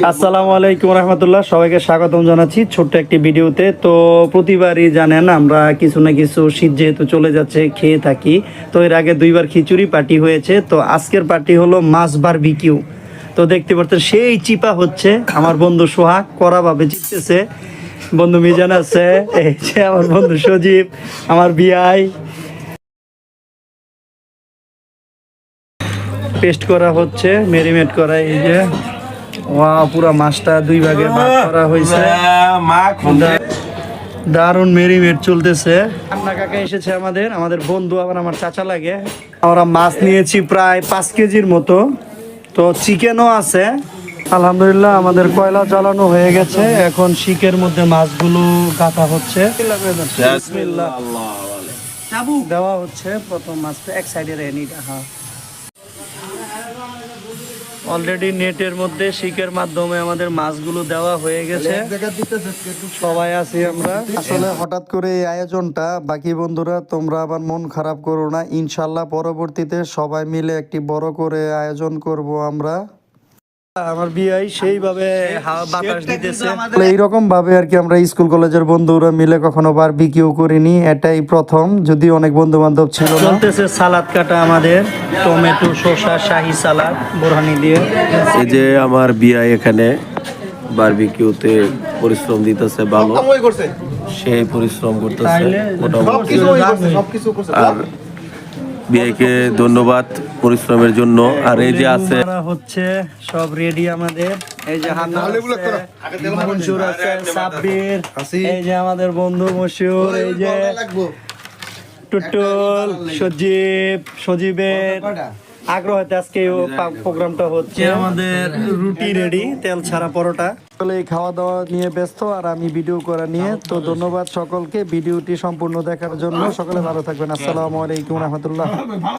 আসসালামু আলাইকুম রহমতুল্লাহ, সবাইকে স্বাগতম জানাচ্ছি ছোট্ট একটি ভিডিওতে। তো প্রতিবারই জানেন আমরা কিছু না কিছু শীত যেহেতু চলে যাচ্ছে খেয়ে থাকি। তো এর আগে দুইবার খিচুড়ি পার্টি হয়েছে, তো আজকের পার্টি হলো মাছ বারবিকিউ। তো দেখতে পাচ্ছেন সেই চিপা হচ্ছে, আমার বন্ধু সোহাগ কড়াভাবে চিপতেছে, বন্ধু মিজান আছে, এই যে আমার বন্ধু সজীব, আমার বিআই পেস্ট করা হচ্ছে, মেরিনেট করা। এই যে পুরা মাছটা দুই ভাগে ভাগ করা হয়েছে, দারুণ মেরিনেট চলতেছে। রান্না কাকা এসেছে আমাদের বন্ধু, আবার আমার চাচা লাগে। আমরা মাছ নিয়েছি প্রায় 5 কেজির মতো, তো চিকেনও আছে। আলহামদুলিল্লাহ আমাদের কয়লা জ্বালানো হয়ে গেছে, এখন শিকের মধ্যে মাছগুলো কাটা হচ্ছে, দেওয়া হচ্ছে। প্রথম মাছটা এক সাইডে রেনিটা, হ্যাঁ অলরেডি নেটের মধ্যে শিকের মাধ্যমে আমাদের মাছগুলো দেওয়া হয়ে গেছে। সবাই আছি আমরা। আসলে হঠাৎ করে এই আয়োজনটা, বাকি বন্ধুরা তোমরা আবার মন খারাপ করো না, ইনশাল্লাহ পরবর্তীতে সবাই মিলে একটি বড় করে আয়োজন করব আমরা। আমার বিয়াই সেইভাবে বাতাস দিতেছে, এইরকম ভাবে আর কি আমরা স্কুল কলেজের বন্ধুরা মিলে কখনো বারবিকিউ করিনি, এটাই প্রথম। যদি অনেক বন্ধু বান্ধব ছিল। চলতেছে সালাদ কাটা, আমাদের টমেটো শসা শাহি সালাদ বোরহানি দিয়ে। এই যে আমার বিয়াই এখানে বারবিকিউতে পরিশ্রম দিতেছে, ভালো সেই পরিশ্রম করতেছে মোটামুটি। আর বিয়াইকে ধন্যবাদ পরিশ্রমের জন্য। আর এই যে আছে হচ্ছে সব রেডি আমাদের, এই যে মনসুর আছে, সাব্বির, এই যে আমাদের বন্ধু মশিউর, এই যে টুটুল, সজীবের আগ্রহতে আজকে প্রোগ্রামটা হচ্ছে। আমাদের রুটি রেডি, তেল ছাড়া পরোটা। আসলে এই খাওয়া দাওয়া নিয়ে ব্যস্ত, আর আমি ভিডিও করা নিয়ে। তো ধন্যবাদ সকলকে ভিডিওটি সম্পূর্ণ দেখার জন্য। সকলে ভালো থাকবেন। আসসালামু আলাইকুম রহমতুল্লাহ।